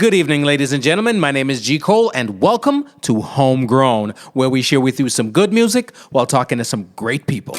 Good evening, ladies and gentlemen. My name is G. Cole, and welcome to Homegrown, where we share with you some good music while talking to some great people.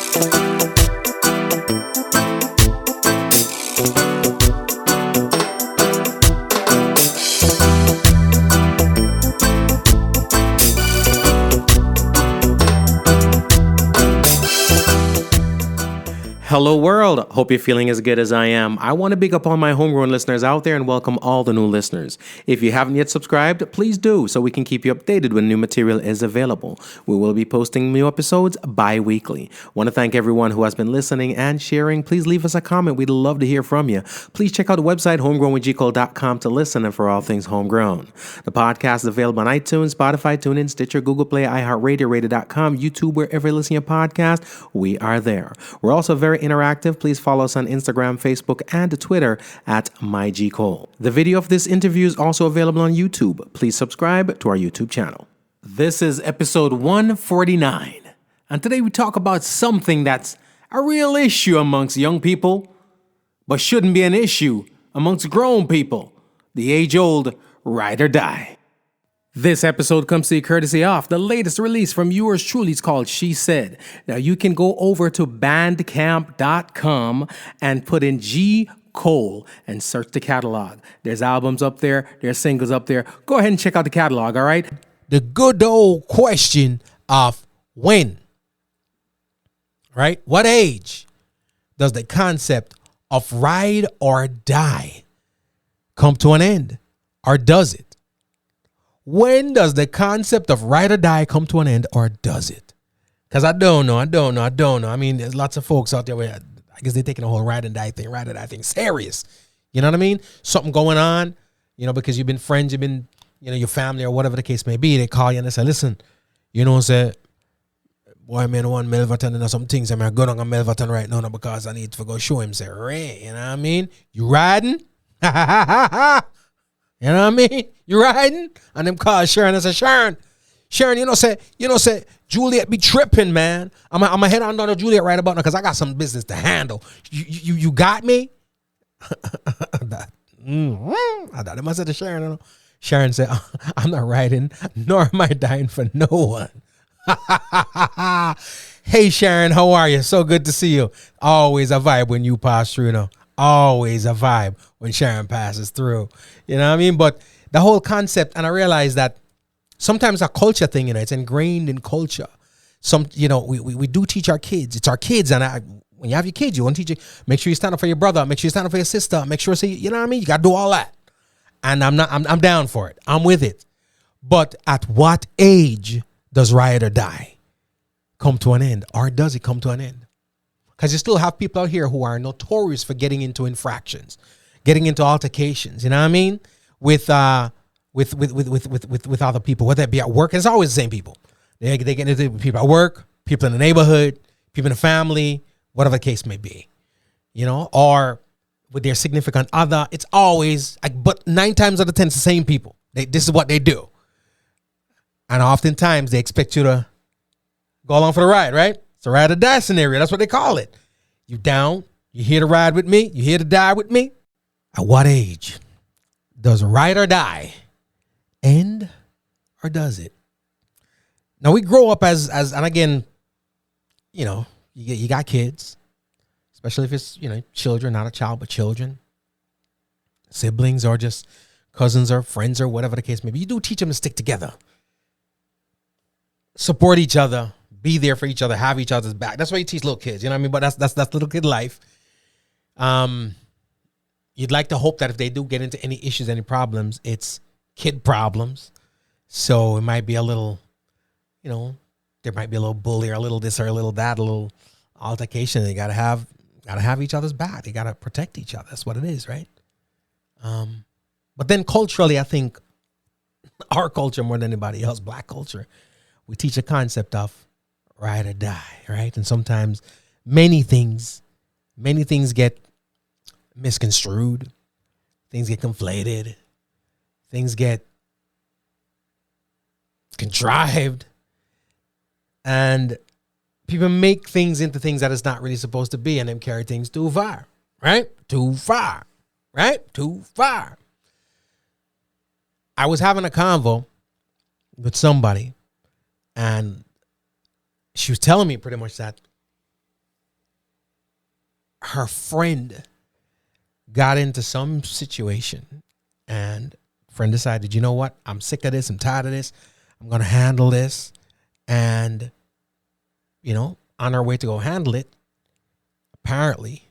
Hello world, hope you're feeling as good as I am. I want to big up all my homegrown listeners out there and welcome all the new listeners. If you haven't yet subscribed, please do so we can keep you updated when new material is available. We will be posting new episodes bi-weekly. Want to thank everyone who has been listening and sharing. Please leave us a comment. We'd love to hear from you. Please check out the website homegrownwithgcole.com to listen and for all things homegrown. The podcast is available on iTunes, Spotify, TuneIn, Stitcher, Google Play, iHeartRadio, Radio.com, YouTube, wherever you listen to your podcast. We are there. We're also very interactive. Please follow us on Instagram, Facebook, and Twitter at MyGCole. The video of this interview is also available on YouTube. Please subscribe to our YouTube channel. This is episode 149, and today we talk about something that's a real issue amongst young people, but shouldn't be an issue amongst grown people. The age-old ride or die. This episode comes to you courtesy of the latest release from yours truly. It's called She Said. Now you can go over to bandcamp.com and put in G Cole and search the catalog. There's albums up there. There's singles up there. Go ahead and check out the catalog, all right? The good old question of when, right? What age does the concept of ride or die come to an end? Or does it? When does the concept of ride or die come to an end, or does it? Because I don't know. I mean, there's lots of folks out there where I guess they're taking the whole ride or die thing serious. You know what I mean? Something going on, because you've been friends, you've been, your family or whatever the case may be. They call you and they say, listen, say, boy, man, one Melverton and some things. I'm going on Melverton right now because I need to go show him, say, Ray, you know what I mean? You riding? Ha ha ha ha ha. You know what I mean? You riding? And them call Sharon and say, Sharon, say, Juliet be tripping, man. I'm a head on down to Juliet right about now because I got some business to handle. You got me? I thought it must have to Sharon. Sharon said, I'm not riding, nor am I dying for no one. Hey, Sharon, how are you? So good to see you. Always a vibe when you pass through, Always a vibe when Sharon passes through. You know what I mean? But the whole concept, and I realize that sometimes a culture thing, it's ingrained in culture. We do teach our kids. It's our kids. And when you have your kids, you want to teach you, make sure you stand up for your brother. Make sure you stand up for your sister. Make sure, you know what I mean? You got to do all that. And I'm down for it. I'm with it. But at what age does ride or die come to an end? Or does it come to an end? Because you still have people out here who are notorious for getting into infractions, getting into altercations, you know what I mean? With other people, whether it be at work. It's always the same people. They get into people at work, people in the neighborhood, people in the family, whatever the case may be, or with their significant other. It's always, but 9 times out of 10, it's the same people. This is what they do. And oftentimes they expect you to go along for the ride, right? It's a ride or die scenario. That's what they call it. You down? You here to ride with me? You here to die with me? At what age does ride or die end, or does it? Now we grow up as and again, you got kids, especially if it's children, not a child but children, siblings or just cousins or friends or whatever the case may be. You do teach them to stick together, support each other. Be there for each other, have each other's back. That's why you teach little kids, you know what I mean? But that's little kid life. You'd like to hope that if they do get into any issues, any problems, it's kid problems. So it might be a little, there might be a little bully or a little this or a little that, a little altercation. They gotta have each other's back. They gotta protect each other. That's what it is, right? But then culturally, I think our culture more than anybody else, Black culture, we teach a concept of ride or die, right? And sometimes many things get misconstrued, things get conflated, things get contrived, and people make things into things that it's not really supposed to be, and then carry things too far, right? Too far. I was having a convo with somebody, and she was telling me pretty much that her friend got into some situation, and friend decided, you know what? I'm sick of this. I'm tired of this. I'm going to handle this. And, on her way to go handle it, apparently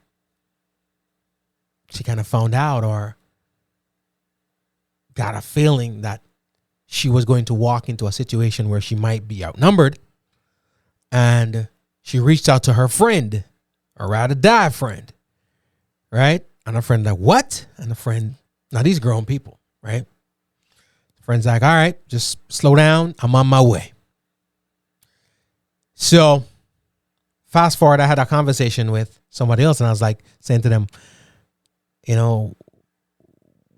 she kind of found out or got a feeling that she was going to walk into a situation where she might be outnumbered. And she reached out to her friend, or rather die friend, right? And her friend like, what? And the friend, now these grown people, right? Friend's like, all right, just slow down. I'm on my way. So fast forward, I had a conversation with somebody else, and I was like saying to them,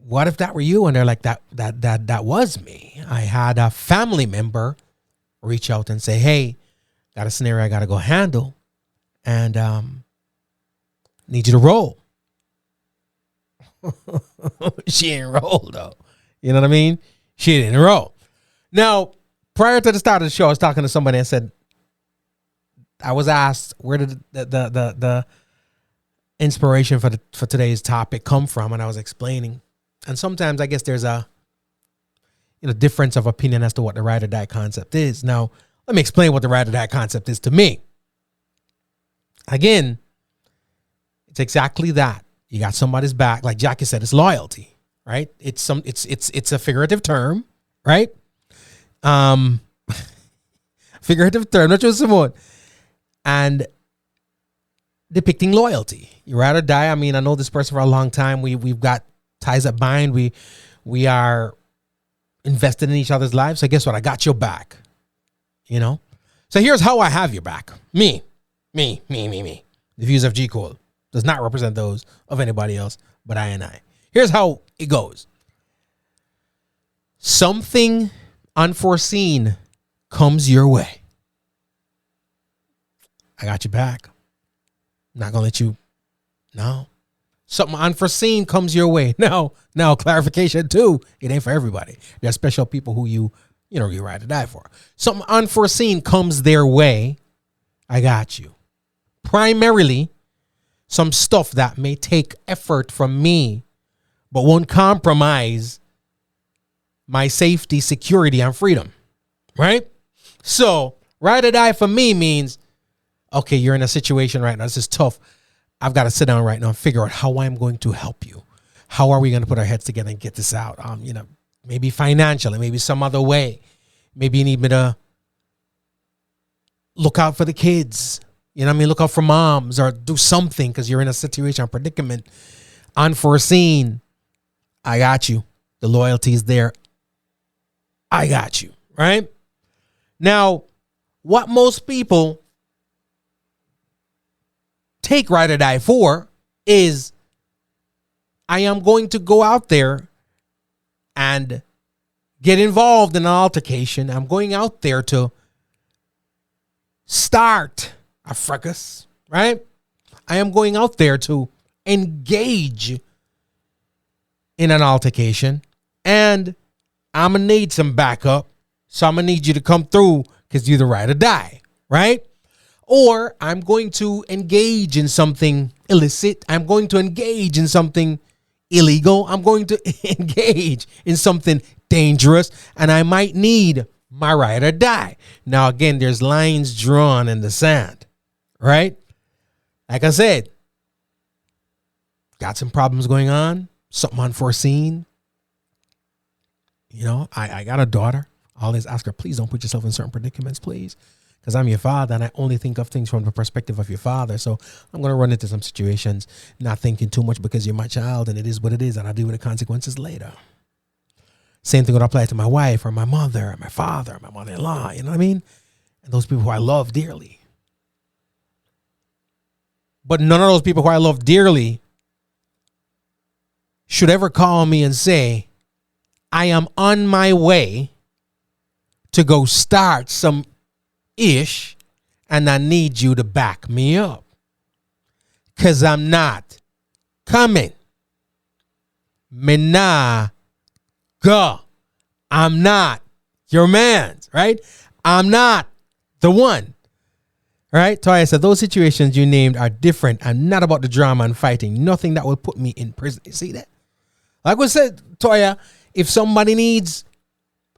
what if that were you? And they're like, that was me. I had a family member reach out and say, hey, got a scenario I got to go handle, and need you to roll. She ain't roll though. You know what I mean? She didn't roll. Now, prior to the start of the show, I was talking to somebody and said, I was asked, where did the inspiration for today's topic come from? And I was explaining. And sometimes I guess there's a difference of opinion as to what the ride or die concept is. Now, let me explain what the ride or die concept is to me. Again, it's exactly that. You got somebody's back. Like Jackie said, it's loyalty, right? It's a figurative term, right? Figurative term, not just someone. And depicting loyalty. You ride or die. I mean, I know this person for a long time. We've got ties that bind. We are invested in each other's lives. So guess what? I got your back. So here's how I have your back. Me. The views of G Cole does not represent those of anybody else but I and I. Here's how it goes. Something unforeseen comes your way. I got your back. I'm not going to let you. No. Something unforeseen comes your way. Now, clarification too. It ain't for everybody. There are special people who you ride or die for. Something unforeseen comes their way. I got you. Primarily, some stuff that may take effort from me, but won't compromise my safety, security, and freedom. Right? So, ride or die for me means, okay, you're in a situation right now. This is tough. I've got to sit down right now and figure out how I'm going to help you. How are we going to put our heads together and get this out? Maybe financially, maybe some other way. Maybe you need me to look out for the kids. Look out for moms or do something because you're in a situation, a predicament, unforeseen. I got you. The loyalty is there. I got you, right? Now, what most people take ride or die for is I am going to go out there and get involved in an altercation. I'm going out there to start a fracas, right? I am going out there to engage in an altercation, and I'm going to need some backup. So I'm going to need you to come through because you're the ride or die, right? Or I'm going to engage in something illicit. I'm going to engage in something illegal. I'm going to engage in something dangerous, and I might need my ride or die. Now, again, there's lines drawn in the sand, right? Like I said, got some problems going on, something unforeseen. I got a daughter. I always ask her, please don't put yourself in certain predicaments, please. Because I'm your father and I only think of things from the perspective of your father. So I'm going to run into some situations not thinking too much because you're my child and it is what it is and I'll deal with the consequences later. Same thing would apply to my wife or my mother or my father or my mother-in-law. You know what I mean? And those people who I love dearly. But none of those people who I love dearly should ever call me and say, I am on my way to go start some ish and I need you to back me up. Because I'm not coming. Me nah go. I'm not your man's, right? I'm not the one. Right? Toya said, those situations you named are different and not about the drama and fighting. Nothing that will put me in prison. You see that? Like we said, Toya, if somebody needs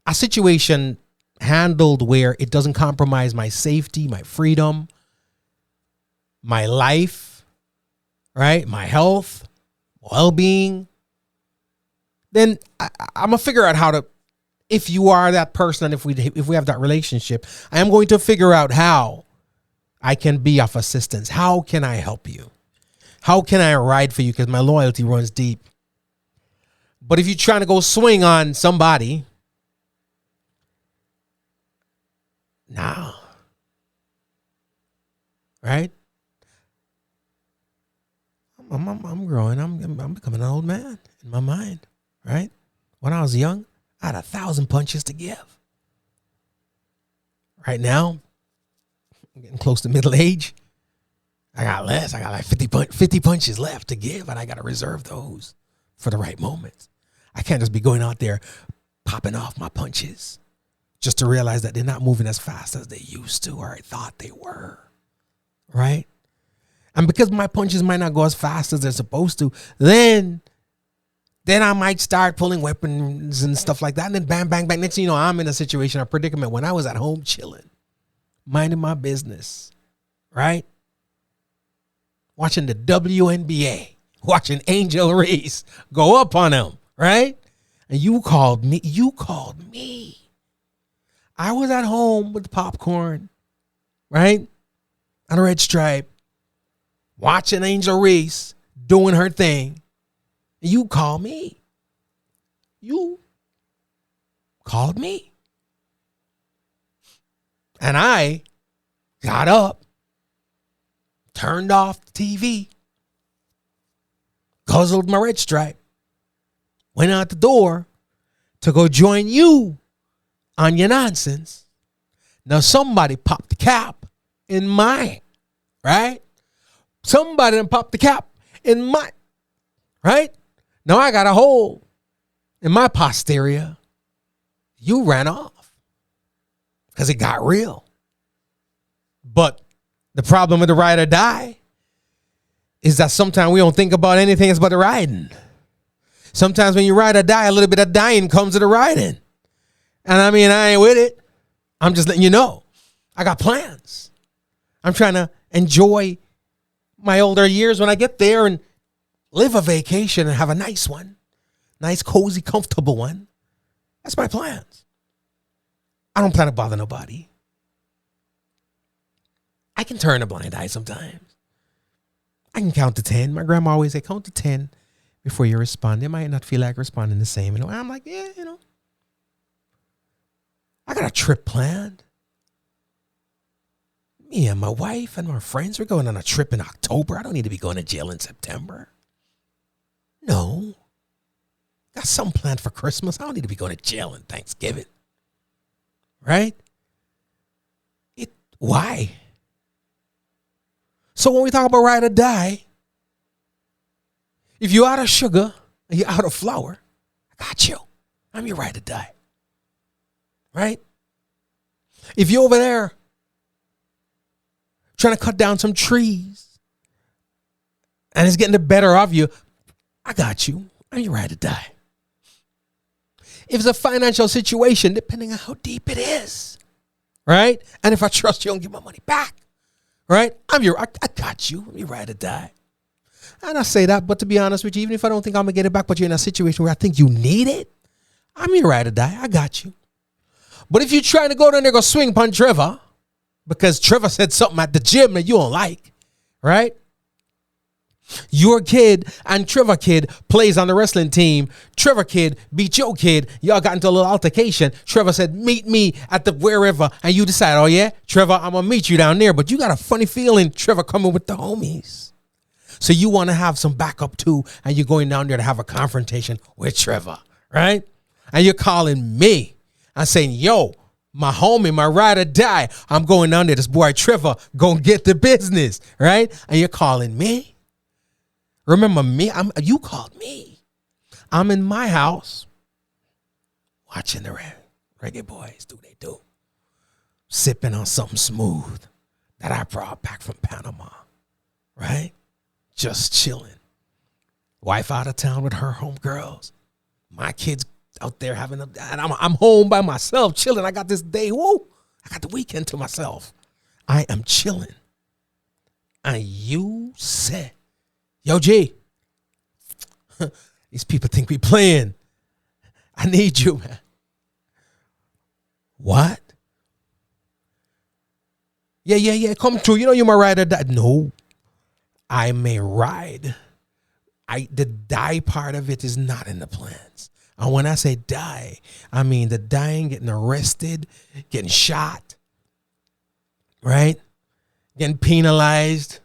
a situation handled where it doesn't compromise my safety, my freedom, my life, right? My health, well-being, then I'm going to figure out how to, if you are that person and if we have that relationship, I am going to figure out how I can be of assistance. How can I help you? How can I ride for you? Because my loyalty runs deep. But if you're trying to go swing on somebody, nah. Right? I'm growing. I'm becoming an old man in my mind. Right? When I was young, I had 1,000 punches to give. Right now, I'm getting close to middle age. I got less. I got like 50 punches left to give, and I got to reserve those for the right moments. I can't just be going out there popping off my punches just to realize that they're not moving as fast as they used to or I thought they were, right? And because my punches might not go as fast as they're supposed to, then I might start pulling weapons and stuff like that, and then bang, bang, bang. Next thing you know, I'm in a situation, a predicament when I was at home chilling, minding my business, right? Watching the WNBA, watching Angel Reese go up on him, right? And you called me. I was at home with the popcorn, right? On a red stripe, watching Angel Reese doing her thing. And you called me. You called me. And I got up, turned off the TV, guzzled my red stripe, went out the door to go join you on your nonsense. Now somebody popped the cap in mine, right? Somebody done popped the cap in mine, right? Now I got a hole in my posterior. You ran off because it got real. But the problem with the ride or die is that sometimes we don't think about anything else but the riding. Sometimes when you ride or die, a little bit of dying comes to the riding. And I mean, I ain't with it. I'm just letting you know. I got plans. I'm trying to enjoy my older years when I get there and live a vacation and have a nice one. Nice, cozy, comfortable one. That's my plans. I don't plan to bother nobody. I can turn a blind eye sometimes. I can count to 10. My grandma always say, count to 10 before you respond. They might not feel like responding the same. And I'm like, yeah, I got a trip planned. Me and my wife and my friends, we're going on a trip in October. I don't need to be going to jail in September. No. Got something planned for Christmas. I don't need to be going to jail in Thanksgiving. Right? Why? So when we talk about ride or die, if you're out of sugar and you're out of flour, I got you. I'm your ride or die. Right? If you're over there trying to cut down some trees and it's getting the better of you, I got you. I'm your ride or die. If it's a financial situation, depending on how deep it is, right? And if I trust you, I'll give my money back, right? I got you. I'm your ride or die. And I say that, but to be honest with you, even if I don't think I'm going to get it back, but you're in a situation where I think you need it, I'm your ride or die. I got you. But if you're trying to go down there go swing upon Trevor, because Trevor said something at the gym that you don't like, right? Your kid and Trevor kid plays on the wrestling team. Trevor kid beat your kid. Y'all got into a little altercation. Trevor said, meet me at the wherever. And you decide, oh yeah, Trevor, I'm going to meet you down there. But you got a funny feeling Trevor coming with the homies. So you want to have some backup too. And you're going down there to have a confrontation with Trevor, right? And you're calling me and saying, yo, my homie, my ride or die. I'm going down there. This boy Trevor going to get the business, right? And you're calling me. Remember me? You called me. I'm in my house watching the reggae boys do they do. Sipping on something smooth that I brought back from Panama, right? Just chilling. Wife out of town with her homegirls. My kids out there having and I'm home by myself chilling. I got this day, whoa, I got the weekend to myself. I am chilling. And you said, yo, G, these people think we playing. I need you, man. What? Yeah, come true. You know you're my ride or die. No, I may ride. The die part of it is not in the plans. And when I say die, I mean the dying, getting arrested, getting shot, right? Getting penalized,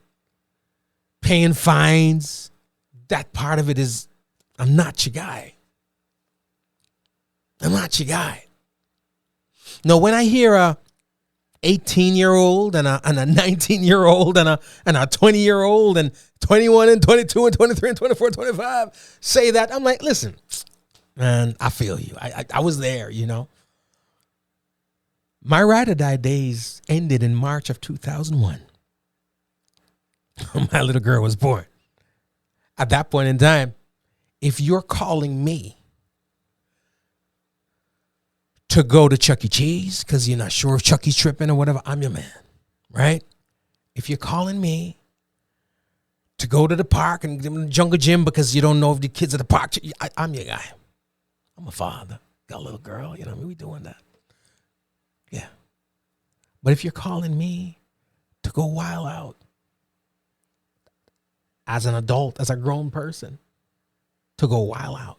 paying fines. That part of it is, I'm not your guy. I'm not your guy. No, when I hear a 18-year-old and a 19-year-old and a 20-year-old and 21 and 22 and 23 and 24 and 25 say that, I'm like, listen, man, I feel you. I was there, you know. My ride or die days ended in March of 2001. My little girl was born. At that point in time, if you're calling me to go to Chuck E. Cheese because you're not sure if Chucky's tripping or whatever, I'm your man, right? If you're calling me to go to the park and give them the jungle gym because you don't know if the kids at the park, I'm your guy. I'm a father. Got a little girl, you know what I mean? We doing that. Yeah. But if you're calling me to go wild out as an adult, as a grown person, to go wild out,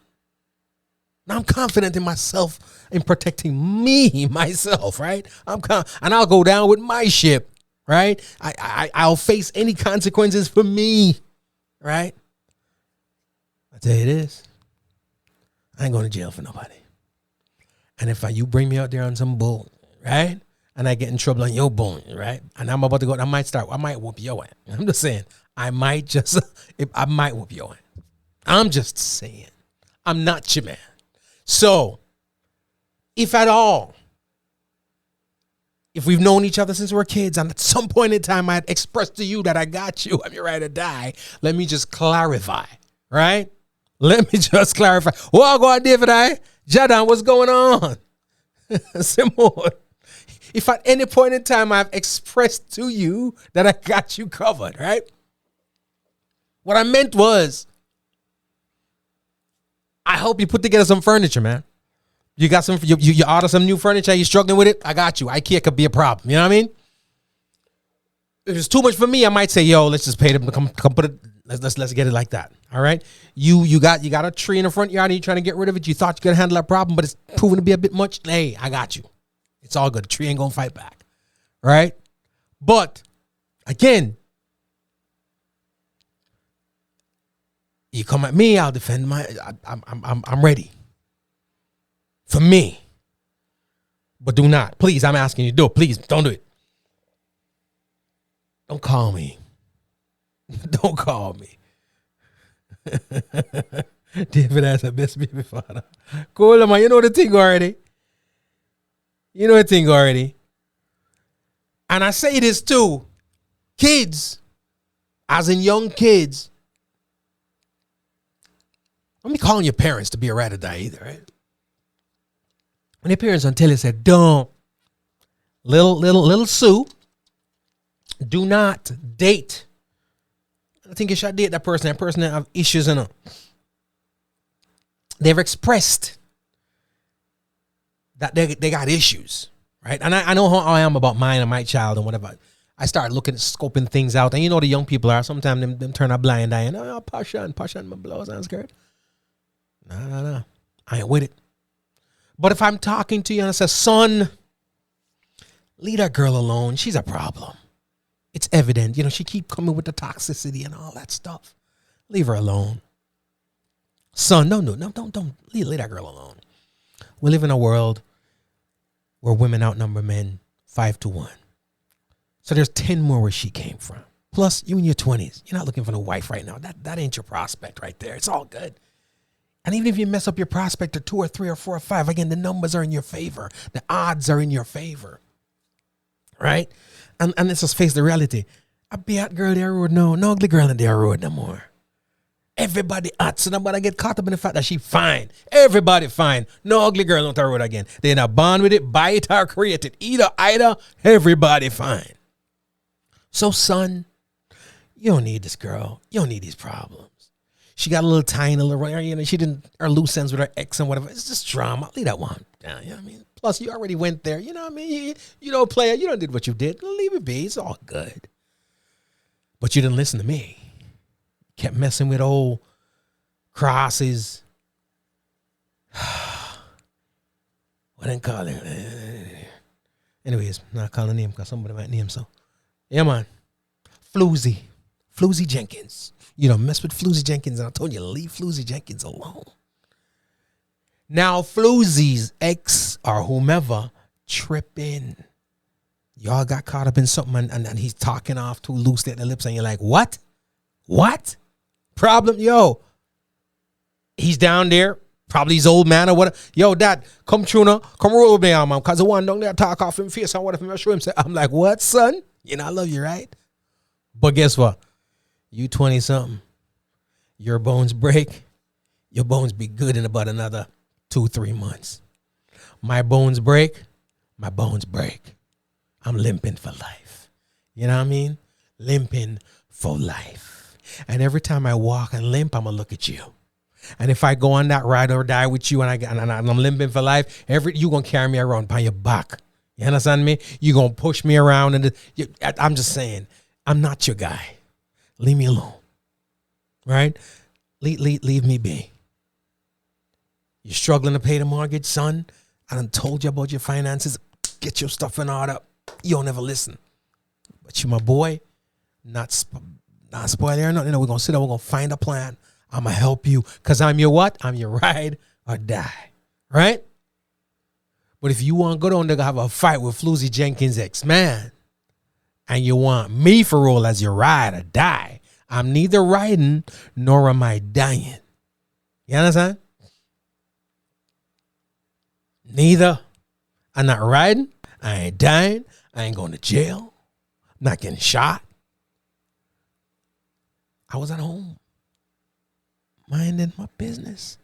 now I'm confident in myself, in protecting me, myself, right? And I'll go down with my ship, right? I'll face any consequences for me, right? I tell you this, I ain't going to jail for nobody. And if you bring me out there on some bull, right? And I get in trouble on your bull, right? And I'm about to go, I might whoop your ass. I'm just saying, I might whoop your ass. I'm just saying, I'm not your man. So, if at all, if we've known each other since we're kids, and at some point in time I had expressed to you that I got you, I'm your ride or die, let me just clarify, right? Let me just clarify. Well, go on, David, Jadan, what's going on? Simone, if at any point in time I've expressed to you that I got you covered, right? What I meant was, I hope you put together some furniture, man. You got some, you order some new furniture, you struggling with it, I got you. IKEA could be a problem, you know what I mean? If it's too much for me, I might say, yo, let's just pay them to come put it, let's get it like that, all right? You got a tree in the front yard and you're trying to get rid of it, you thought you could handle that problem, but it's proven to be a bit much. Hey, I got you. It's all good. The tree ain't gonna fight back, right? But, again, you come at me, I'll defend I'm ready. For me. But do not. Please, I'm asking you to do it. Please, don't do it. Don't call me. Don't call me. David has a best baby father. Cool, man. You know the thing already. And I say this too. Kids, as in young kids, don't be calling your parents to be a ride or die either, right? When your parents don't tell you, say, don't. Little Sue, do not date. I think you should date that person that have issues in them. They've expressed that they got issues, right? And I know how I am about mine and my child and whatever. I start scoping things out. And you know the young people are, sometimes them turn a blind eye and, oh, push on my blouse and skirt. No. I ain't with it. But if I'm talking to you and I say, son, leave that girl alone. She's a problem. It's evident. You know, she keep coming with the toxicity and all that stuff. Leave her alone. Son, don't leave that girl alone. We live in a world where women outnumber men 5-1. So there's 10 more where she came from. Plus, you in your 20s. You're not looking for no wife right now. That ain't your prospect right there. It's all good. And even if you mess up your prospect or 2 or 3 or 4 or 5, again, the numbers are in your favor. The odds are in your favor. Right? And let's just face the reality. A bad girl there road, no ugly girl in there road no more. Everybody hot, so nobody get caught up in the fact that she fine. Everybody fine. No ugly girl on the road again. They're not born with it, buy it, or create it. Either, everybody fine. So, son, you don't need this girl. You don't need these problems. She got a little tiny, she didn't, her loose ends with her ex and whatever. It's just drama. Leave that one down. You know what I mean? Plus, you already went there. You know what I mean? You don't play it. You don't did what you did. Leave it be. It's all good. But you didn't listen to me. Kept messing with old crosses. What didn't call it? Anyways, not calling a name because somebody might name so. Yeah, man. Floozy Jenkins. You don't mess with Floozy Jenkins, and I told you to leave Floozy Jenkins alone. Now, Floozy's ex or whomever tripping. Y'all got caught up in something, and he's talking off too loosely at the lips, and you're like, what? What? Problem? Yo, he's down there. Probably his old man or whatever. Yo, dad, come true now. Come roll with me, man. Because the one down there talk off him face and whatever. I show him. Say, I'm like, what, son? You know, I love you, right? But guess what? You 20-something. Your bones break. Your bones be good in about another 2-3 months. My bones break. My bones break. I'm limping for life. You know what I mean? Limping for life. And every time I walk and limp, I'm going to look at you. And if I go on that ride or die with you and I'm limping for life, you going to carry me around by your back. You understand me? You going to push me around. I'm just saying, I'm not your guy. Leave me alone. Right? Leave me be. You're struggling to pay the mortgage, son. I done told you about your finances. Get your stuff in order. You don't ever listen. But you my boy, not spoiling or nothing. You know, we're going to sit down. We're going to find a plan. I'm going to help you because I'm your what? I'm your ride or die. Right? But if you want to go down there and have a fight with Floozy Jenkins' ex-man and you want me for role as your ride or die, I'm neither riding nor am I dying. You understand? Neither. I'm not riding. I ain't dying. I ain't going to jail. I'm not getting shot. I was at home, minding my business.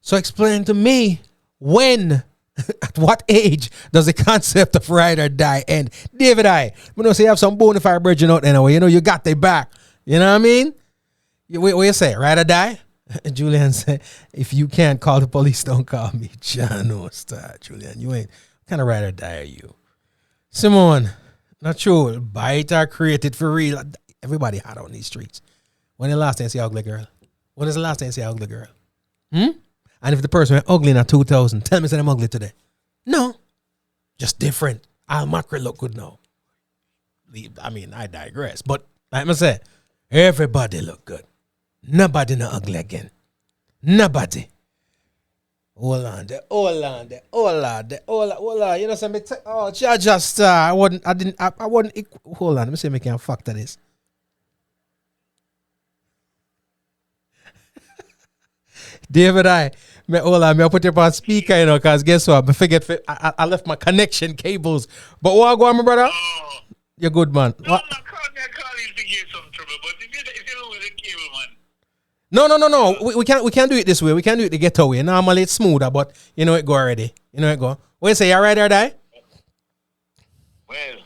So explain to me when, at what age does the concept of ride or die end? David, I know say you have some bona fide virgin out anyway. You know, you got their back. You know what I mean? What you say, ride or die? Julian said, if you can't call the police, don't call me. John, no, stop, Julian. You ain't, what kind of ride or die are you? Simone, not sure. Bite or created for real. Everybody hot on these streets. When the last time you see ugly girl? When is the last time you see ugly girl? And if the person went ugly in 2000, tell me that I'm ugly today. No. Just different. Al Macri look good now. I mean, I digress. But like I said, everybody look good. Nobody not ugly again. Nobody. Hold on. You know something? Oh, just I wasn't. Hold on. Let me see if I can factor this. David, hold on, I put you on speaker, you know, because guess what? I left my connection cables. But what go on, my brother? Oh. You're good, man. No, I'm not calling you to give some trouble, but if you know with the cable, man. No. We can't do it this way. We can't do it the ghetto way. Normally it's smoother, but you know it go already. You know it go. What you say, you ride or die? Well,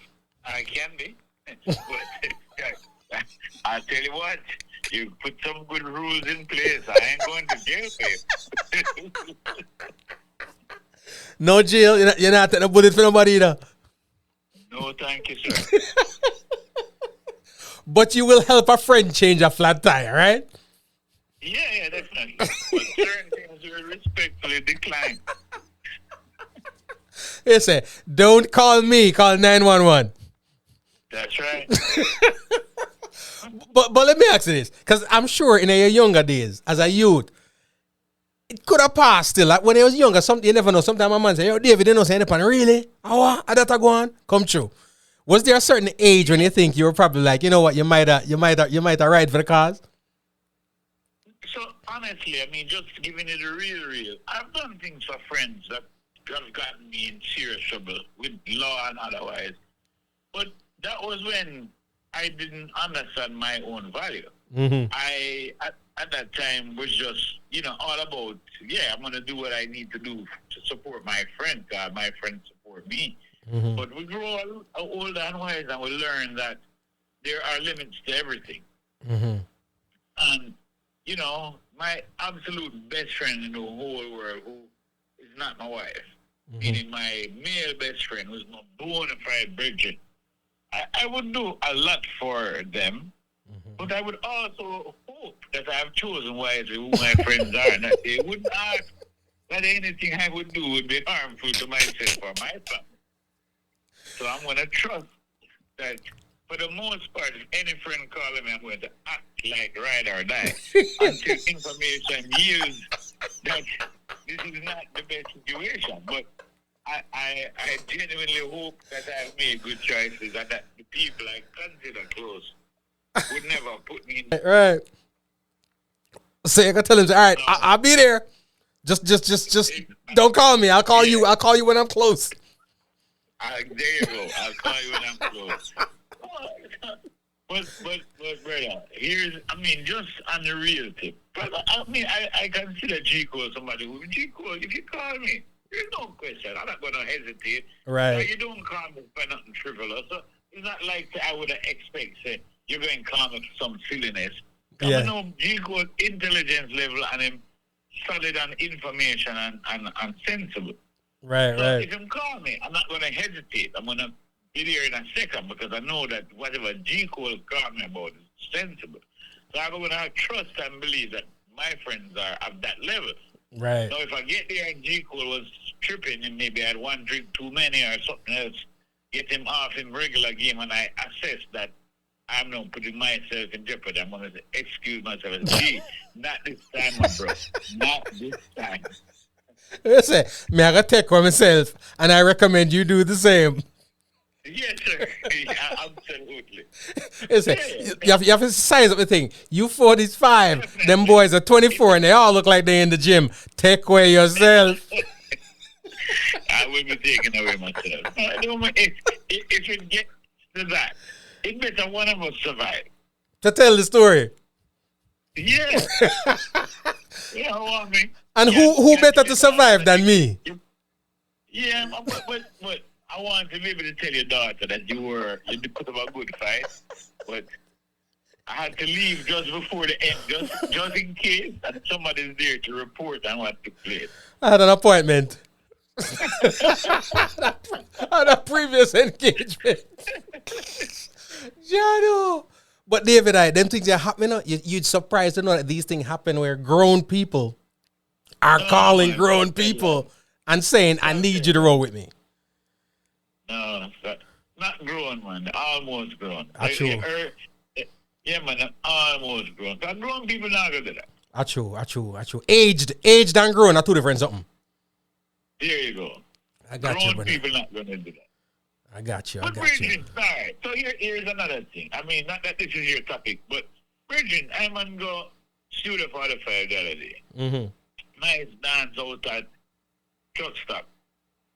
I can be. But I'll tell you what. You put some good rules in place. I ain't going to jail for you. No jail. You're not taking a bullet for nobody either. No, thank you, sir. But you will help a friend change a flat tire, right? Yeah, definitely. But certain things will respectfully decline. They say, don't call me, call 911. That's right. But let me ask you this, because I'm sure in your younger days, as a youth, it could have passed still. Like when I was younger, you never know. Sometimes my man say, yo, David, you know say anything. Really? How that go on? Come true. Was there a certain age when you think you were probably like, you know what, you might have ride for the cars? So honestly, I mean, just giving it a real. I've done things for friends that have gotten me in serious trouble with law and otherwise. But that was when I didn't understand my own value. I at that time was just, all about, I'm gonna do what I need to do to support my friend. My friends support me. But we grow older and wiser, and we learn that there are limits to everything. And my absolute best friend in the whole world, who is not my wife, meaning my male best friend, who's my bona fide virgin, I would do a lot for them, but I would also hope that I have chosen wisely who my friends are, and that they wouldn't ask that anything I would do would be harmful to myself or my family. So I'm going to trust that, for the most part, if any friend calling me, I'm going to act like ride or die until information yields that this is not the best situation. But I genuinely hope that I've made good choices and that the people I consider close would never put me in. Right. So I gotta tell him, all right, I'll be there. Just don't call me. I'll call you. I'll call you when I'm close. There you go. I'll call you when I'm close. But brother, just on the real tip. But I consider G Cole somebody who G Cole. If you call me, there's no question. I'm not going to hesitate. Right. Now, you don't call me for nothing frivolous. So it's not like I would expect, say, you're going to call me for some silliness. I know G Cole's intelligence level and him solid on information and sensible. Right, so right. if him call me, I'm not going to hesitate. I'm going to be there in a second because I know that whatever G Cole called me about is sensible. So I'm going to trust and believe that my friends are of that level. Right. So if I get there and G Cole was tripping and maybe I had one drink too many or something else, get him off in regular game and I assess that I'm not putting myself in jeopardy, I'm going to excuse myself and G, not this time, my bro. Not this time. Listen, me I gotta take for myself and I recommend you do the same. Yes, sir. Yeah, absolutely. Listen, you have to size up the thing. You 45, them boys are 24 and they all look like they in the gym. Take away yourself. I will be taking away myself. If it gets to that, it better one of us survive. To tell the story. Yeah. Yeah, I mean. And who better to survive than me? Yeah, but I want to be able to tell your daughter that you put up a good fight, but I had to leave just before the end, just in case that somebody's there to report on what took place. I had an appointment. On a previous engagement. Jado. But David, them things are happening. You'd surprised to know that these things happen where grown people are calling grown people and saying, I need you to roll with me. No, not grown, man. Almost grown. True. Yeah, man, almost grown. So grown people not going to do that. True. Aged and grown are two different something. There you go. I got grown you, buddy. People not going to do that. I got you. But Bridget, all right. So here's another thing. I mean, not that this is your topic, but Bridget, I'm going to go studio for the fire the other day. Mm-hmm. Nice dance out at truck stop.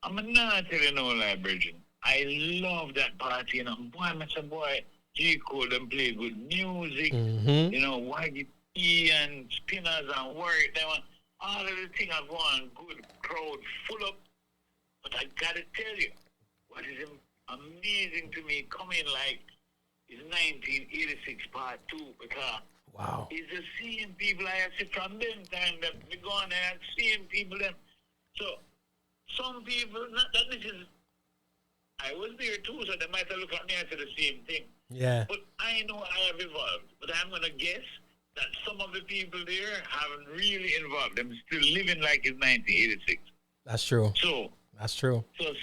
I'm not telling you no lie, Bridget. I love that party, Boy, Mr. Boy, G Cole, them play good music. Mm-hmm. Waggy P and Spinners and Warwick, all of the things are going good, crowd full up. But I gotta tell you, what is amazing to me coming like is 1986 part 2 because wow. it's the same people I see from them time that we go on there and same people them. So some people, not that this is, I was there too, so they might have looked at me and said the same thing. Yeah. But I know I have evolved. But I'm going to guess that some of the people there haven't really evolved. They're still living like it's 1986. That's true. So. That's true. So,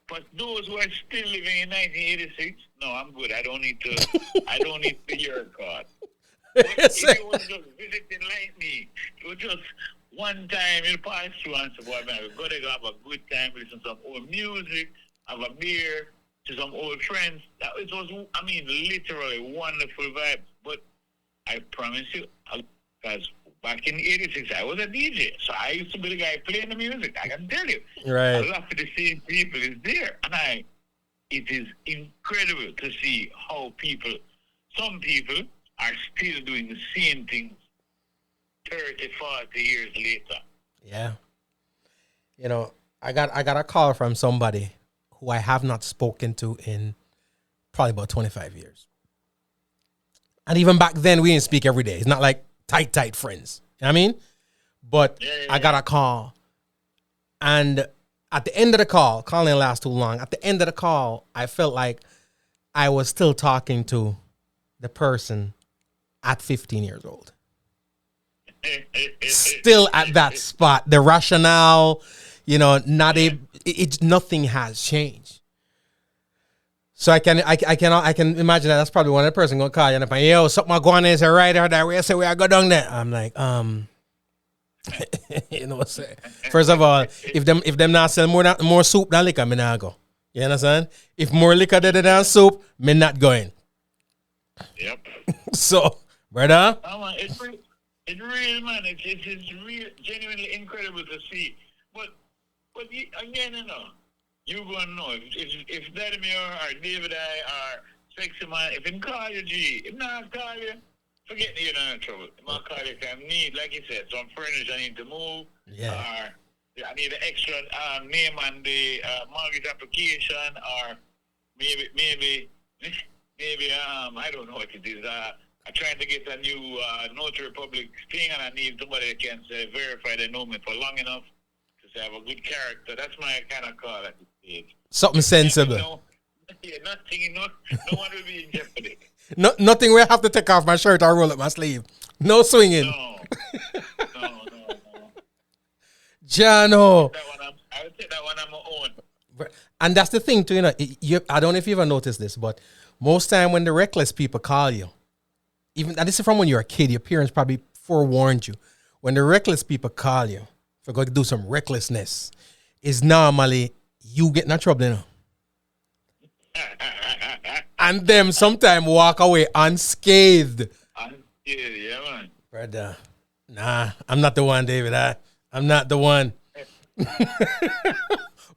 but those who are still living in 1986, no, I'm good. I don't need to hear a card. But if you was just visiting like me, it was just one time you pass through and say, boy, man, we're going to have a good time, listen to some old music, have a beer, to some old friends. It was, literally wonderful vibes. But I promise you, as back in '86, I was a DJ, so I used to be the guy playing the music. I can tell you, Right. a lot of the same people is there, and it is incredible to see how some people are still doing the same things 30, 40 years later. Yeah. You know, I got a call from somebody who I have not spoken to in probably about 25 years. And even back then, we didn't speak every day. It's not like tight friends. You know what I mean? But Yeah. I got a call. And at the end of the call didn't last too long. At the end of the call, I felt like I was still talking to the person at 15 years old. Still at that spot. The rationale, you know, nothing has changed. So I can imagine that's probably one of the person gonna call you and like, yo, something going on is right or that way. I say we I go down there. I'm like, you know what I'm saying? First of all, if them not sell more soup than liquor, me not go. You understand? If more liquor than soup, me not going. Yep. So, brother. It's real, man. It's real, genuinely incredible to see. But again, you know, you gonna know if Vladimir or David I or Sexy Man, if him call you G, if not call you, forget you're not in trouble. If I call you, I need, like you said, some furniture I need to move. Yeah. Or I need an extra name on the mortgage application, or maybe I don't know what it is. I'm trying to get a new notary public thing, and I need somebody that can verify they know me for long enough to say I have a good character. That's my kind of call at this stage. Something sensible. Nothing, no one will be in jeopardy. Nothing where I have to take off my shirt or roll up my sleeve. No swinging. No. Jano. I would say that one on my own. And that's the thing too, you know. I don't know if you ever noticed this, but most time when the reckless people call you, and this is from when you're a kid, your parents probably forewarned you. When the reckless people call you for going to do some recklessness, is normally you getting in trouble, you know. And them sometimes walk away unscathed. Yeah, man. Brother, nah, I'm not the one, David. I'm not the one.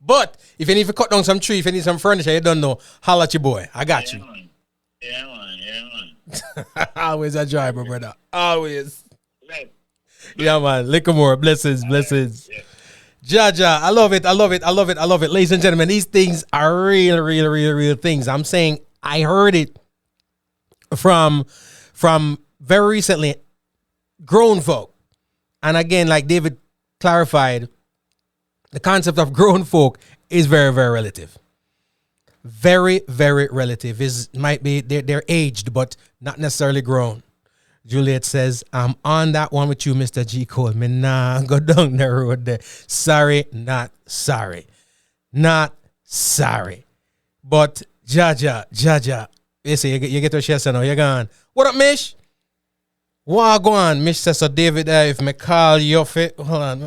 But if you need to cut down some tree, if you need some furniture, you don't know, holla at your boy. I got you. Man. Yeah, man. Always a driver, brother. Always. Bless. Yeah, man. Liquor more. Blessings. Yeah. Jaja, I love it. Ladies and gentlemen, these things are real things. I'm saying I heard it from very recently, grown folk. And again, like David clarified, the concept of grown folk is very, very relative. Very, very relative. Might be they're aged, but not necessarily grown. Juliet says, I'm on that one with you, Mr. G. Cole. Me nah go down the road there. Sorry, not sorry. Not sorry. But Jaja. You see, you get your chest now. You're gone. What up, Mish? What go on? Mish says, so David, if me call you fit. Hold on.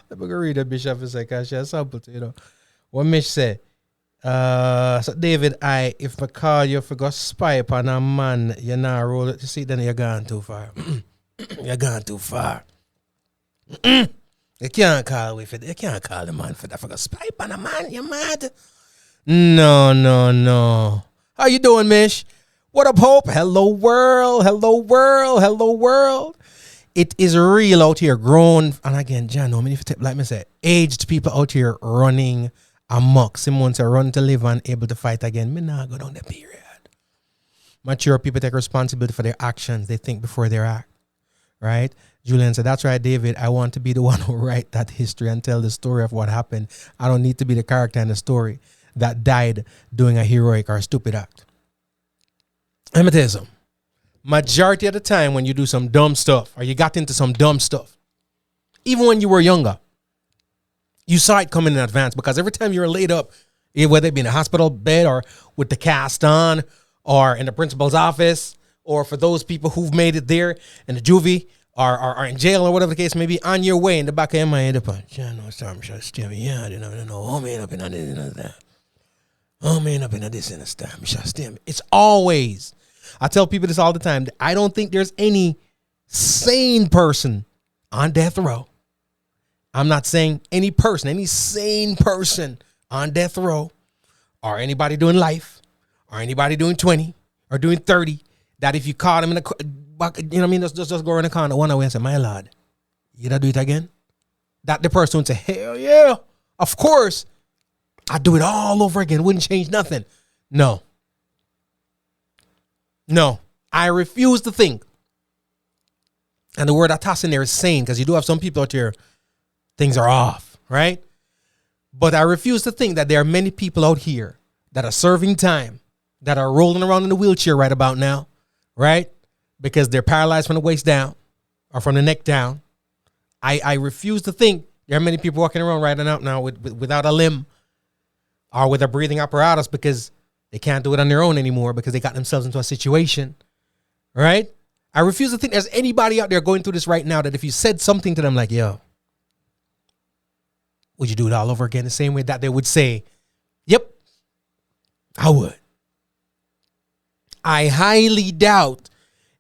Let me go read the bishop for a second. She has sample to, you know. What Mish say? So David, if I call you for go spy upon a man, you're not roll it. You see, then you're gone too far. You're gone too far. You can't call with it. You can't call the man for that. For go spy upon a man, you mad? No. How you doing, Mish? What up, Hope? Hello, world. It is real out here, grown. And again, John, like me say, aged people out here running amok. Someone say run to live and able to fight again. Me nah go down the period. Mature people take responsibility for their actions. They think before they act. Right? Julian said, that's right, David. I want to be the one who write that history and tell the story of what happened. I don't need to be the character in the story that died doing a heroic or a stupid act. Let me tell you something. Majority of the time when you do some dumb stuff or you got into some dumb stuff, even when you were younger, you saw it coming in advance because every time you were laid up, whether it be in a hospital bed or with the cast on or in the principal's office, or for those people who've made it there in the juvie or in jail or whatever the case may be, on your way in the back of your mind, I didn't know, oh man, up in this and that. Oh man, up in this and that. It's always, I tell people this all the time, I don't think there's any sane person on death row. I'm not saying any person, any sane person on death row, or anybody doing life, or anybody doing 20 or doing 30, that if you caught him in the, you know what I mean, just go around the corner one away and say, my lord, you gotta do it again? That the person would say, hell yeah, of course. I'd do it all over again. Wouldn't change nothing. No. I refuse to think. And the word I toss in there is sane, because you do have some people out here, things are off, right? But I refuse to think that there are many people out here that are serving time, that are rolling around in a wheelchair right about now, right? Because they're paralyzed from the waist down or from the neck down. I refuse to think there are many people walking around right now without a limb or with a breathing apparatus because they can't do it on their own anymore because they got themselves into a situation, right? I refuse to think there's anybody out there going through this right now that if you said something to them like, yo, would you do it all over again? The same way that they would say, yep, I would. I highly doubt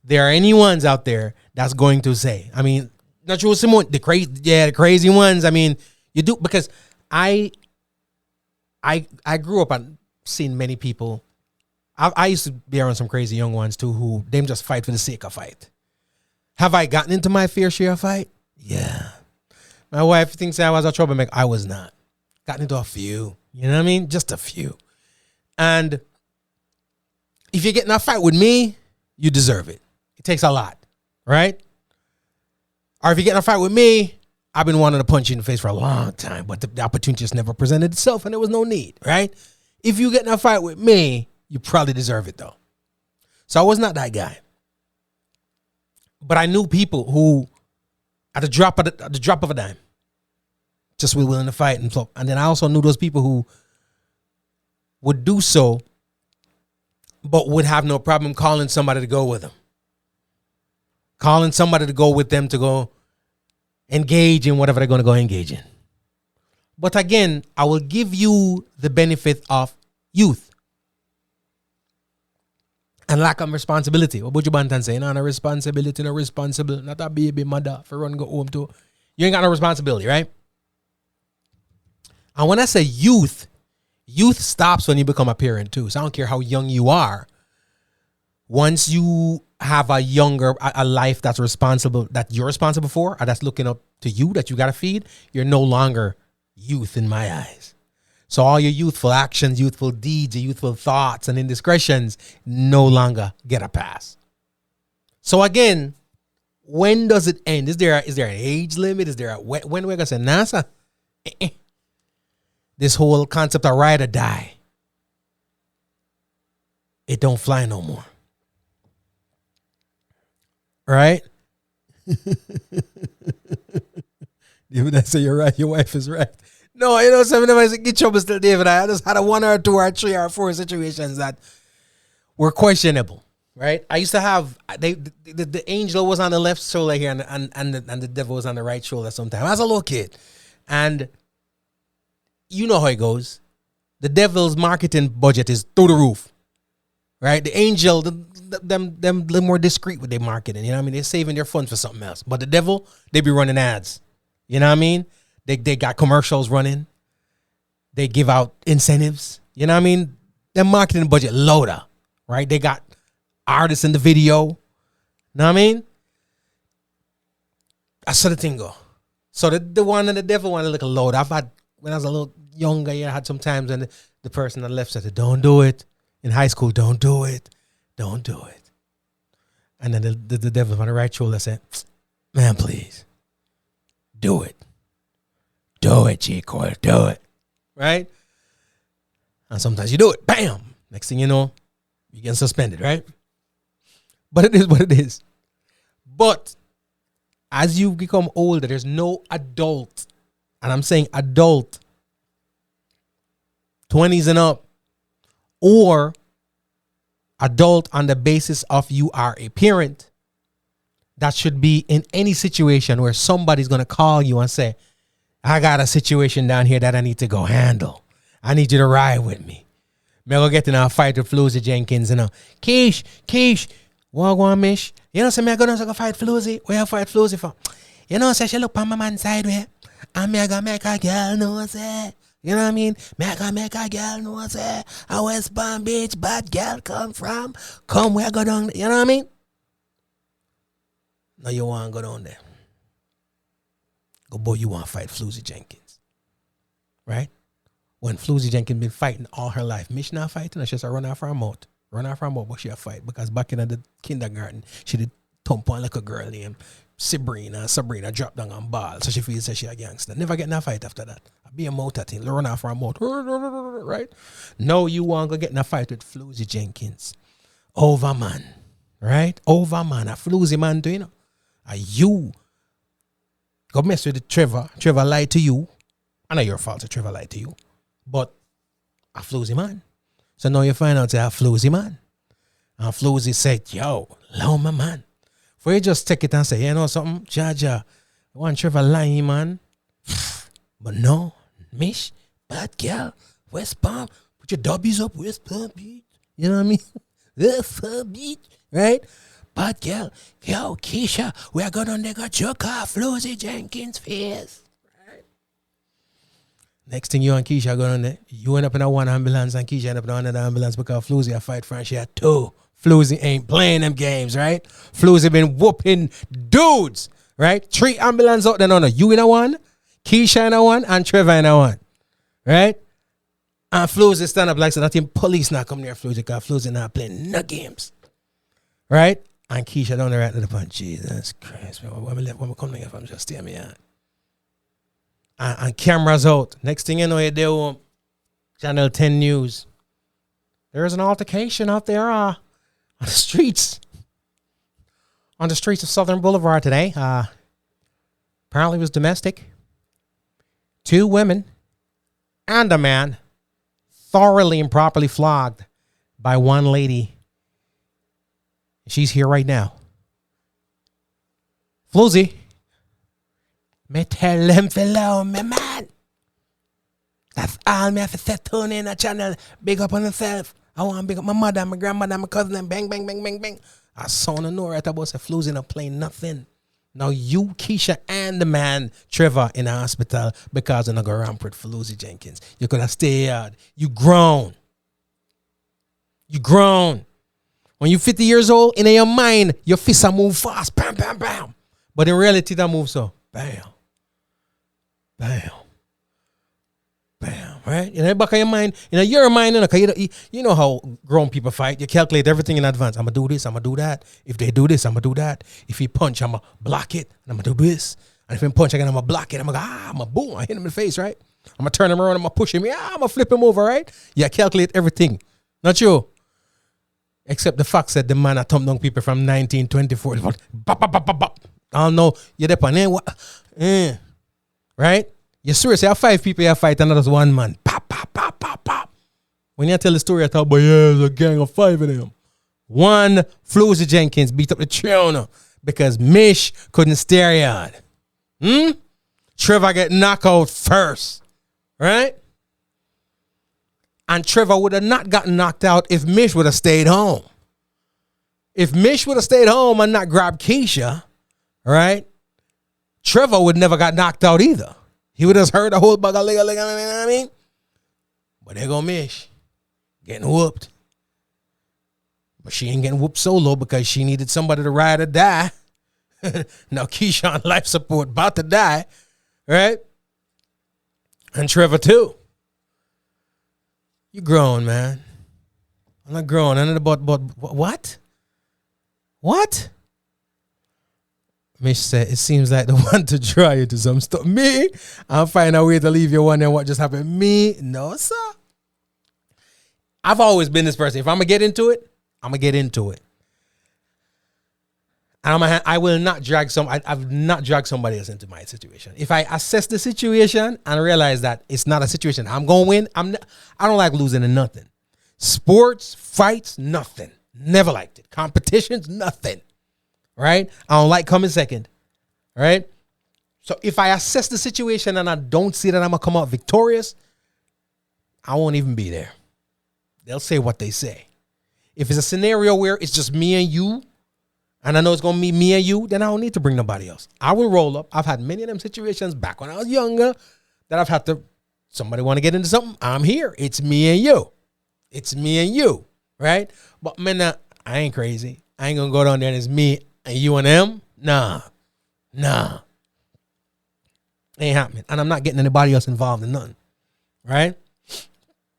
there are any ones out there that's going to say, I mean, not sure someone, the crazy ones. I mean, you do, because I grew up and seen many people. I used to be around some crazy young ones too, who them just fight for the sake of fight. Have I gotten into my fair share of fight? Yeah. My wife thinks I was a troublemaker. I was not. Gotten into a few. You know what I mean? Just a few. And if you get in a fight with me, you deserve it. It takes a lot, right? Or if you get in a fight with me, I've been wanting to punch you in the face for a long time, but the opportunity just never presented itself and there was no need, right? If you get in a fight with me, you probably deserve it though. So I was not that guy. But I knew people who, at the drop of a dime, just were willing to fight. And then I also knew those people who would do so, but would have no problem calling somebody to go with them. Calling somebody to go with them to go engage in whatever they're going to go engage in. But again, I will give you the benefit of youth and lack of responsibility. What would you want to say? No responsibility, no responsible. Not a baby mother for run go home to. You ain't got no responsibility, right? And when I say youth stops when you become a parent too. So I don't care how young you are. Once you have a life that's responsible, that you're responsible for, or that's looking up to you, that you got to feed, you're no longer youth in my eyes. So all your youthful actions, youthful deeds, youthful thoughts and indiscretions no longer get a pass. So again, when does it end? Is there an age limit? Is there when we're going to say, NASA? This whole concept of ride or die, it don't fly no more. Right? Even I say you're right, your wife is right. No, you know, some of them I get trouble still, David. I just had a 1 or 2 or 3 or 4 situations that were questionable. Right? I used to have the angel was on the left shoulder here and the devil was on the right shoulder sometimes. I was a little kid. And you know how it goes. The devil's marketing budget is through the roof. Right? The angel, them a little more discreet with their marketing. You know what I mean? They're saving their funds for something else. But the devil, they be running ads. You know what I mean? They got commercials running. They give out incentives. You know what I mean? Their marketing budget loader. Right? They got artists in the video. Know what I mean? I saw the thing go. So the one and the devil one look a load. I've had, when I was a little younger, I had some times and the person on the left said, don't do it. In high school, don't do it. Don't do it. And then the devil on the right shoulder said, man, please, do it. Do it, G. Coyle, do it. Right? And sometimes you do it. Bam! Next thing you know, you get suspended, right? But it is what it is. But as you become older, there's no adult, and I'm saying adult, 20s and up, or adult on the basis of you are a parent, that should be in any situation where somebody's going to call you and say, I got a situation down here that I need to go handle. I need you to ride with me. May I go get in a fight with Floozy Jenkins and Keish, What go on, Mish? You know, say me I go fight Floozy. Where you fight Floozy for? You know, say she look on my man side way. And me I gonna make a girl know say. You know what I mean? Me I gonna make a girl know say. A West Palm Beach bad girl come from. Come where I go down there. You know what I mean? No, you want to go down there. Go boy, you want to fight Floozy Jenkins. Right? When Floozy Jenkins been fighting all her life. Mish not fighting, she just run out for her mouth. Run out for her mouth, but she a fight. Because back in the kindergarten, she did thump on like a girl named Sabrina. Sabrina dropped down on ball. So she feels that she a gangster. Never get in a fight after that. I be a mouth at him. Run out for her mouth. Right? No, you want to get in a fight with Floozy Jenkins. Over man. Right? Over man. A Floozy man too, you know. Are you go mess with the Trevor? Trevor lied to you. I know your fault that Trevor lied to you. But a Floozy man. So now you find out that a Floozy man. And Floozy said, yo, love my man. For you just take it and say, you know something? Jaja, I want Trevor lying, man. But no, Mish, bad girl, West Palm, put your W's up, West Palm Beach. You know what I mean? West Palm Beach, right? Bad girl, yo, Keisha, we are going to go choke off Floozy Jenkins' face. Right? Next thing you and Keisha going on there, you end up in a one ambulance and Keisha end up in another ambulance because Floozy a fight for and she had two. Floozy ain't playing them games, right? Floozy been whooping dudes, right? 3 ambulance out there, no, you in a one, Keisha in a one, and Trevor in a one, right? And Floozy stand up like so that him police not come near Floozy because Floozy not playing no games, right? And Keisha down there right to the point. Jesus Christ, man. When we come here, I'm just stay me out. And cameras out. Next thing you know, you do Channel 10 News. There is an altercation out there on the streets. On the streets of Southern Boulevard today. Apparently it was domestic. 2 women and a man thoroughly and properly flogged by one lady. She's here right now. Floozy, me tell them fellow me man. That's all me have to say. Tune in a channel. Big up on yourself. I want to big up my mother, my grandmother, my cousin, and bang, bang, bang, bang, bang. I saw no know right about say Floozy not playing nothing. Now you, Keisha, and the man Trevor in the hospital because you're not going to ramp with Floozy Jenkins. You're going to stay out. You grown. You grown. When you're 50 years old, in your mind, your fists are move fast. Bam, bam, bam. But in reality, that move so. Bam. Bam. Bam. Right? In the back of your mind, your mind, you know how grown people fight. You calculate everything in advance. I'm going to do this. I'm going to do that. If they do this, I'm going to do that. If he punch, I'm going to block it. And I'm going to do this. And if he punch again, I'm going to block it. I'm going to go, I'm going to boom. I hit him in the face, right? I'm going to turn him around. I'm going to push him. Yeah, I'm going to flip him over, right? Yeah, calculate everything. Not you. Except the fact that the man had thumped down people from 1924. Bop, bop, bop, bop, bop. I don't know. You're there, right? You're serious. You have 5 people you fight, and that's 1 man. Pop, pop, pop, pop, pop. When you tell the story, I thought, but yeah, there's a gang of 5 of them. 1 Floozy Jenkins beat up the tune because Mish couldn't stare at. Trevor get knocked out first, right? And Trevor would have not gotten knocked out if Mish would have stayed home. If Mish would have stayed home and not grabbed Keisha, right? Trevor would never got knocked out either. He would have heard the whole bag of leg, you know what I mean? But there go Mish, getting whooped. But she ain't getting whooped solo because she needed somebody to ride or die. Now Keisha on life support, about to die, right? And Trevor too. You grown, man. I'm not grown. I know about what? What? Mish said, it seems like the one to try you to some stuff. Me? I'll find a way to leave you wondering what just happened. Me? No, sir. I've always been this person. If I'm going to get into it, I'm going to get into it. And I will not drag I've not dragged somebody else into my situation. If I assess the situation and realize that it's not a situation I'm going to win, I don't like losing in nothing. Sports, fights, nothing. Never liked it. Competitions, nothing. Right? I don't like coming second. Right? So if I assess the situation and I don't see that I'm going to come out victorious, I won't even be there. They'll say what they say. If it's a scenario where it's just me and you, and I know it's gonna be me and you, then I don't need to bring nobody else. I will roll up. I've had many of them situations back when I was younger that I've had to. Somebody want to get into something? I'm here. It's me and you. It's me and you, right? But man, I ain't crazy. I ain't gonna go down there and it's me and you and them. Nah. Ain't happening. And I'm not getting anybody else involved in nothing, right?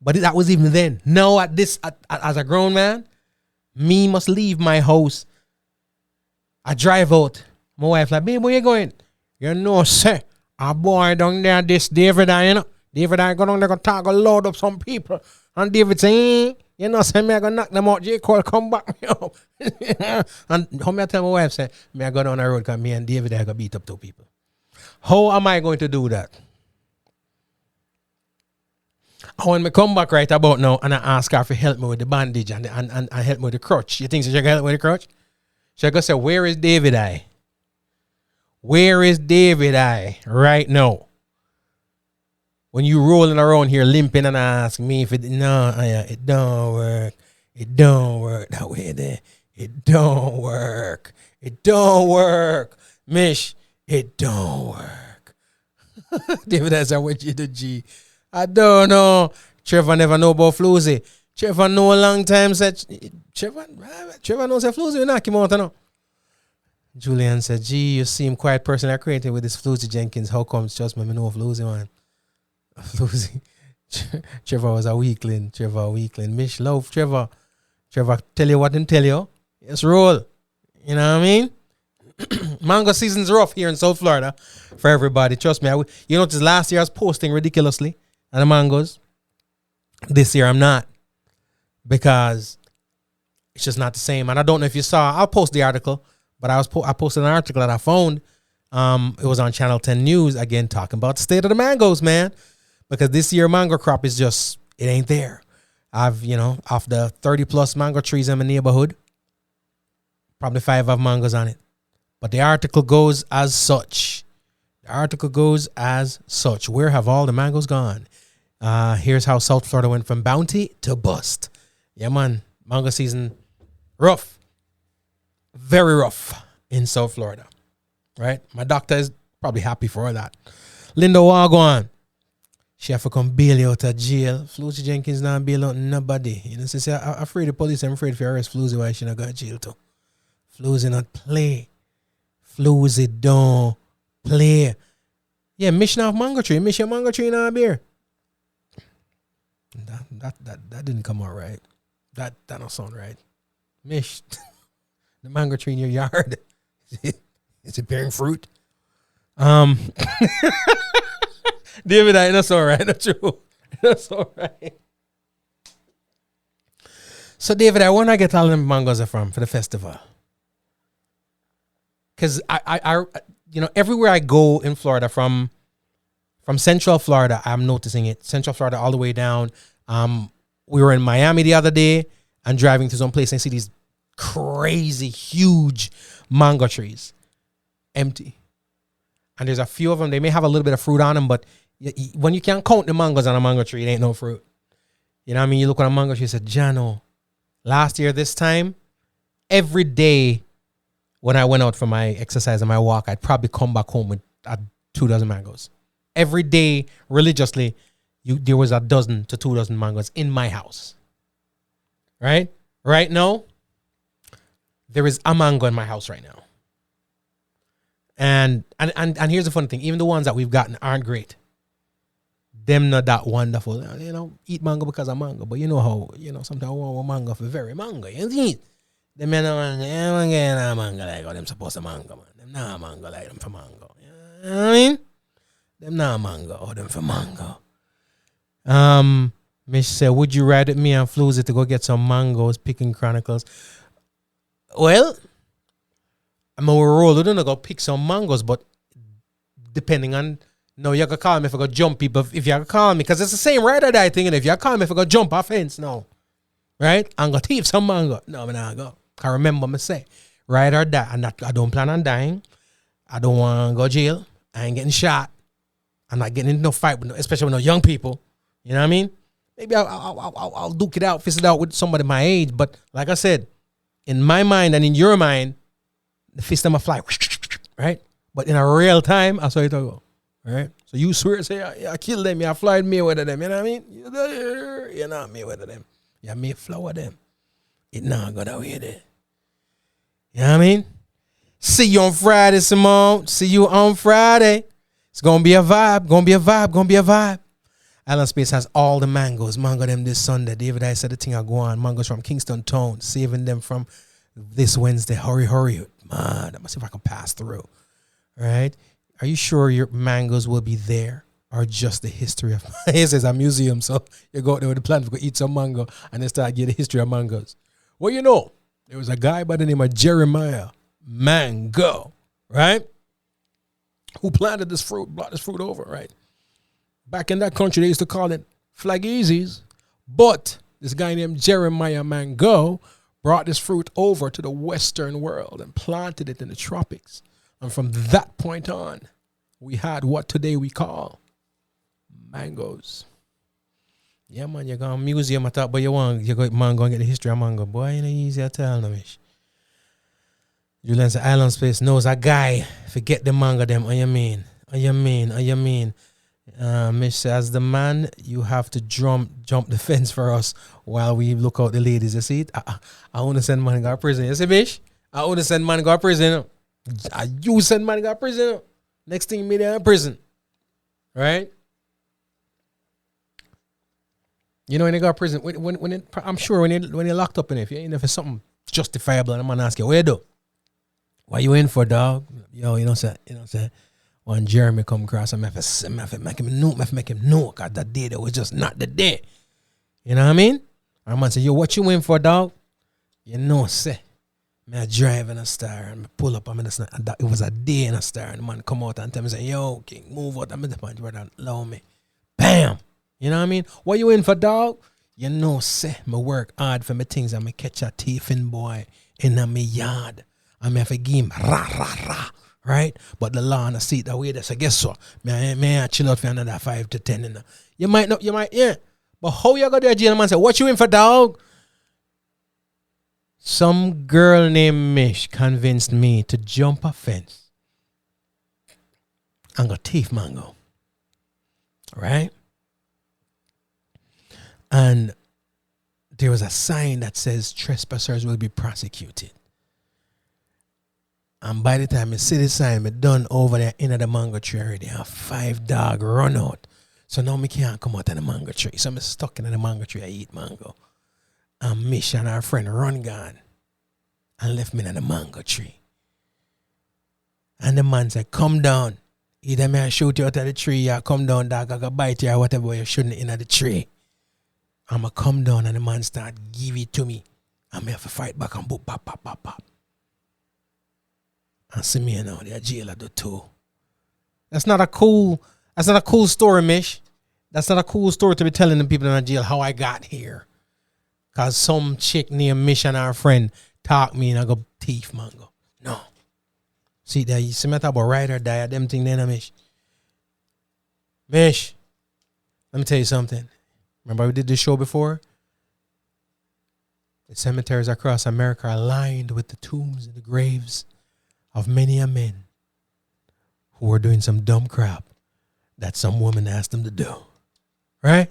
But that was even then. No, as a grown man, me must leave my house. I drive out. My wife like, babe, where you going? You know, sir, a boy down there, this David, you know. David, I go down there, gonna talk a load up some people. And David say, you know, say me I gonna knock them out. J. Cole come back me up. And how me I tell my wife say, me I go down the road because me and David I gonna beat up two people. How am I going to do that? When me come back right about now and I ask her to help me with the bandage and help me with the crutch. You think she can help me with the crutch? She gonna say, where is David I? Where is David I right now? When you rolling around here limping and ask me if it don't work. It don't work that way there. It don't work. It don't work. Mish, it don't work. David, that's how what you do, G. I don't know. Trevor never know about Floozy. Trevor know a long time said Trevor knows that Floozy will knock him out, no. Julian said, gee, you seem quite personally acquainted with this Floozy Jenkins. How comes? Just me know Floozy, man. Floozy. Trevor was a weakling. Mish love Trevor. Trevor tell you what him tell you. Yes, roll. You know what I mean? Mango season's rough here in South Florida for everybody. Trust me. You notice last year I was posting ridiculously on the mangoes. This year I'm not. Because it's just not the same. And I don't know if you saw, I'll post the article, but I posted an article that I found. It was on Channel 10 News, again, talking about the state of the mangoes, man. Because this year mango crop is just, it ain't there. I've, off the 30 plus mango trees in my neighborhood, probably 5 have mangoes on it. But the article goes as such. Where have all the mangoes gone? Here's how South Florida went from bounty to bust. Yeah, man. Mango season, rough. Very rough in South Florida. Right? My doctor is probably happy for all that. Linda Wagwan. She have to come bail you out of jail. Floozy Jenkins not bail out nobody. You know, she say, I'm afraid the police, I'm afraid if you arrest Floozy, why she not go to jail too? Floozy not play. Floozy don't play. Yeah, mission of mango tree. Mission mango tree in our beer. That didn't come out right. That don't sound right. Mish, the mango tree in your yard. Is it bearing fruit? David, that's all right. That's true. That's all right. So, David, I want to get all them mangoes from for the festival. Because I everywhere I go in Florida, from Central Florida, I'm noticing it. Central Florida all the way down. We were in Miami the other day and driving to some place and I see these crazy, huge mango trees. Empty. And there's a few of them. They may have a little bit of fruit on them, but when you can't count the mangoes on a mango tree, it ain't no fruit. You know what I mean? You look on a mango tree, you say, Jano, last year this time, every day when I went out for my exercise and my walk, I'd probably come back home with 2 dozen mangoes. Every day, religiously, there was 1 dozen to 2 dozen mangoes in my house. Right? Right now, there is a mango in my house right now. And here's the funny thing. Even the ones that we've gotten aren't great. Them not that wonderful. Eat mango because of mango. But you know how, sometimes I want mango for very mango. You see? Them men don't get mango like how them supposed to mango, man. Them not mango like them for mango. You know what I mean? Them not mango or them for mango. Mish said, would you ride with me and Floozy to go get some mangoes, Picking Chronicles? Well, we're don't go pick some mangoes, but depending on, no, you gotta call me if I go jump people. If you gotta call me, because it's the same ride or die thing, and if you call me if I go jump a fence, no. Right? I'm gonna thief some mango. No, I'm not go. Can't remember me say. Ride or die. I don't plan on dying. I don't want to go jail. I ain't getting shot. I'm not getting into no fight, especially with no young people. You know what I mean? Maybe I'll duke it out, fist it out with somebody my age. But like I said, in my mind and in your mind, the fist them a fly, right? But in a real time, that's how it go, right? So you swear, say, I kill them, you fly Mayweather them, you know what I mean? You're not Mayweather them. You may flower them. It not go that way there. You know what I mean? See you on Friday, Simone. See you on Friday. It's gonna be a vibe, gonna be a vibe, gonna be a vibe. Island Space has all the mangoes. Mango them this Sunday. David, I said the thing I go on. Mangoes from Kingston Town. Saving them from this Wednesday. Hurry, hurry. Man, let me see if I can pass through. All right. Are you sure your mangoes will be there? Or just the history of it says a museum, so you go out there with a plan to go eat some mango and then start getting the history of mangoes. Well, you know, there was a guy by the name of Jeremiah Mango, right? Who planted this fruit, brought this fruit over, right? Back in that country, they used to call it flagizes. But this guy named Jeremiah Mango brought this fruit over to the Western world and planted it in the tropics. And from that point on, we had what today we call mangoes. Yeah, man, you go to a museum, I thought, but you go mango and get the history of mango. Boy, you know, easy to tell, no, mish. Julian's Island Space knows a guy. Forget the mango, them. What you mean? Mish says, the man, you have to jump the fence for us while we look out the ladies. You see it? I want to send man to go to prison. You see, Mish? I want to send man to go to prison. You send man to go to prison. Next thing, me there in prison. Right? You know, when they go to prison, I'm sure when you're locked up in it, if it's something justifiable, and I'm gonna ask you, what you do? What you in for, dog? Yo, you know what I'm saying? When Jeremy come across, I have to make him know, because that day that was just not the day. You know what I mean? I'm gonna say, yo, what you in for, dog? You know, say, me drive in a star and me pull up, it was a day in a star, and the man come out and tell me, say, yo, King, move out, I'm in the punch, brother, allow me. Bam! You know what I mean? What you in for, dog? You know, say, me work hard for me things and me catch a thiefing boy in me yard. And me have to give him rah, right? But the law and the seat that way there. So guess what? Me chill out for another 5 to 10. You know? You might not, yeah. But how you go there, jail man say, what you in for, dog? Some girl named Mish convinced me to jump a fence and go thief mango. Right? And there was a sign that says trespassers will be prosecuted. And by the time I see the sign, I done over there in the mango tree already. And 5 dogs run out. So now I can't come out of the mango tree. So I'm stuck in the mango tree. I eat mango. And Mish and our friend run gone and left me in the mango tree. And the man said, come down. Either me I shoot you out of the tree or come down, dog, I go bite you or whatever you're shooting in the tree. I'm going to come down and the man start give it to me. I'm going to have to fight back and boop, pop, pop, pop, pop. And see me now, they're jail at the too. That's not a cool story, Mish. That's not a cool story to be telling the people in the jail how I got here. Because some chick named Mish and our friend talk me and I go thief mango. No. See that you see me talk about ride or die, them thing then, Mish. Mish, let me tell you something. Remember we did this show before? The cemeteries across America are lined with the tombs and the graves of many a men who were doing some dumb crap that some woman asked them to do. Right?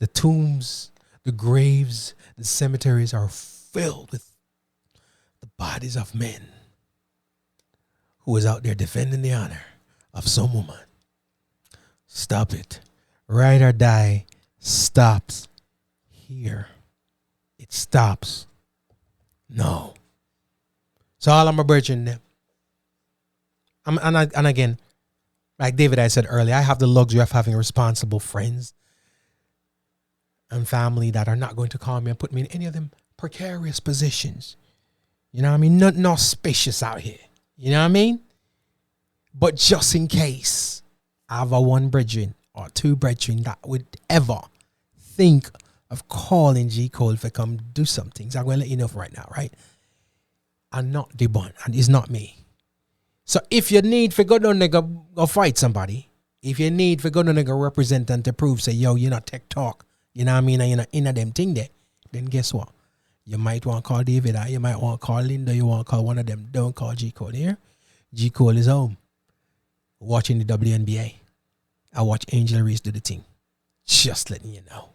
The tombs, the graves, the cemeteries are filled with the bodies of men who was out there defending the honor of some woman. Stop it. Ride or die stops here. It stops. No. So all of my brethren, them. And again, like David, I said earlier, I have the luxury of having responsible friends and family that are not going to call me and put me in any of them precarious positions. You know what I mean? Not spacious out here. You know what I mean? But just in case I have a one brethren or 2 brethren that would ever think of calling G. Cole to come do some things, I'm going to let you know for right now, right? I'm not the one, and it's not me. So if you need for go down there go fight somebody, if you need for go down there go represent and to prove, say, yo, you're not tech talk, you know what I mean, and you're not in a them thing there, then guess what? You might want to call David. You might want to call Linda. You want to call one of them. Don't call G Cole here. G Cole is home watching the WNBA. I watch Angel Reese do the thing. Just letting you know.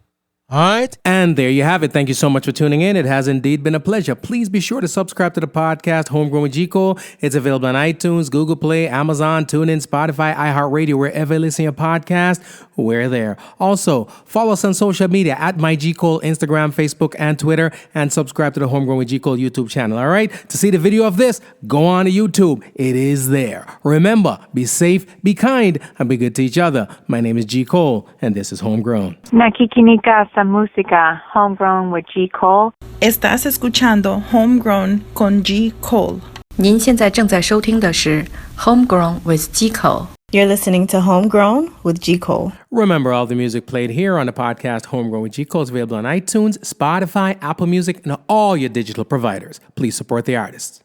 All right. And there you have it. Thank you so much for tuning in. It has indeed been a pleasure. Please be sure to subscribe to the podcast, Homegrown with G. Cole. It's available on iTunes, Google Play, Amazon, TuneIn, Spotify, iHeartRadio, wherever you listen to your podcast, we're there. Also, follow us on social media at MyGCole, Instagram, Facebook, and Twitter, and subscribe to the Homegrown with G. Cole YouTube channel. All right. To see the video of this, go on to YouTube. It is there. Remember, be safe, be kind, and be good to each other. My name is G. Cole, and this is Homegrown. Nakikinika sa música Homegrown with G. Cole. Estás escuchando Homegrown con G. Cole. 您现在正在收听的是 Homegrown with G. Cole. You're listening to Homegrown with G. Cole. Remember, all the music played here on the podcast Homegrown with G. Cole is available on iTunes, Spotify, Apple Music, and all your digital providers. Please support the artists.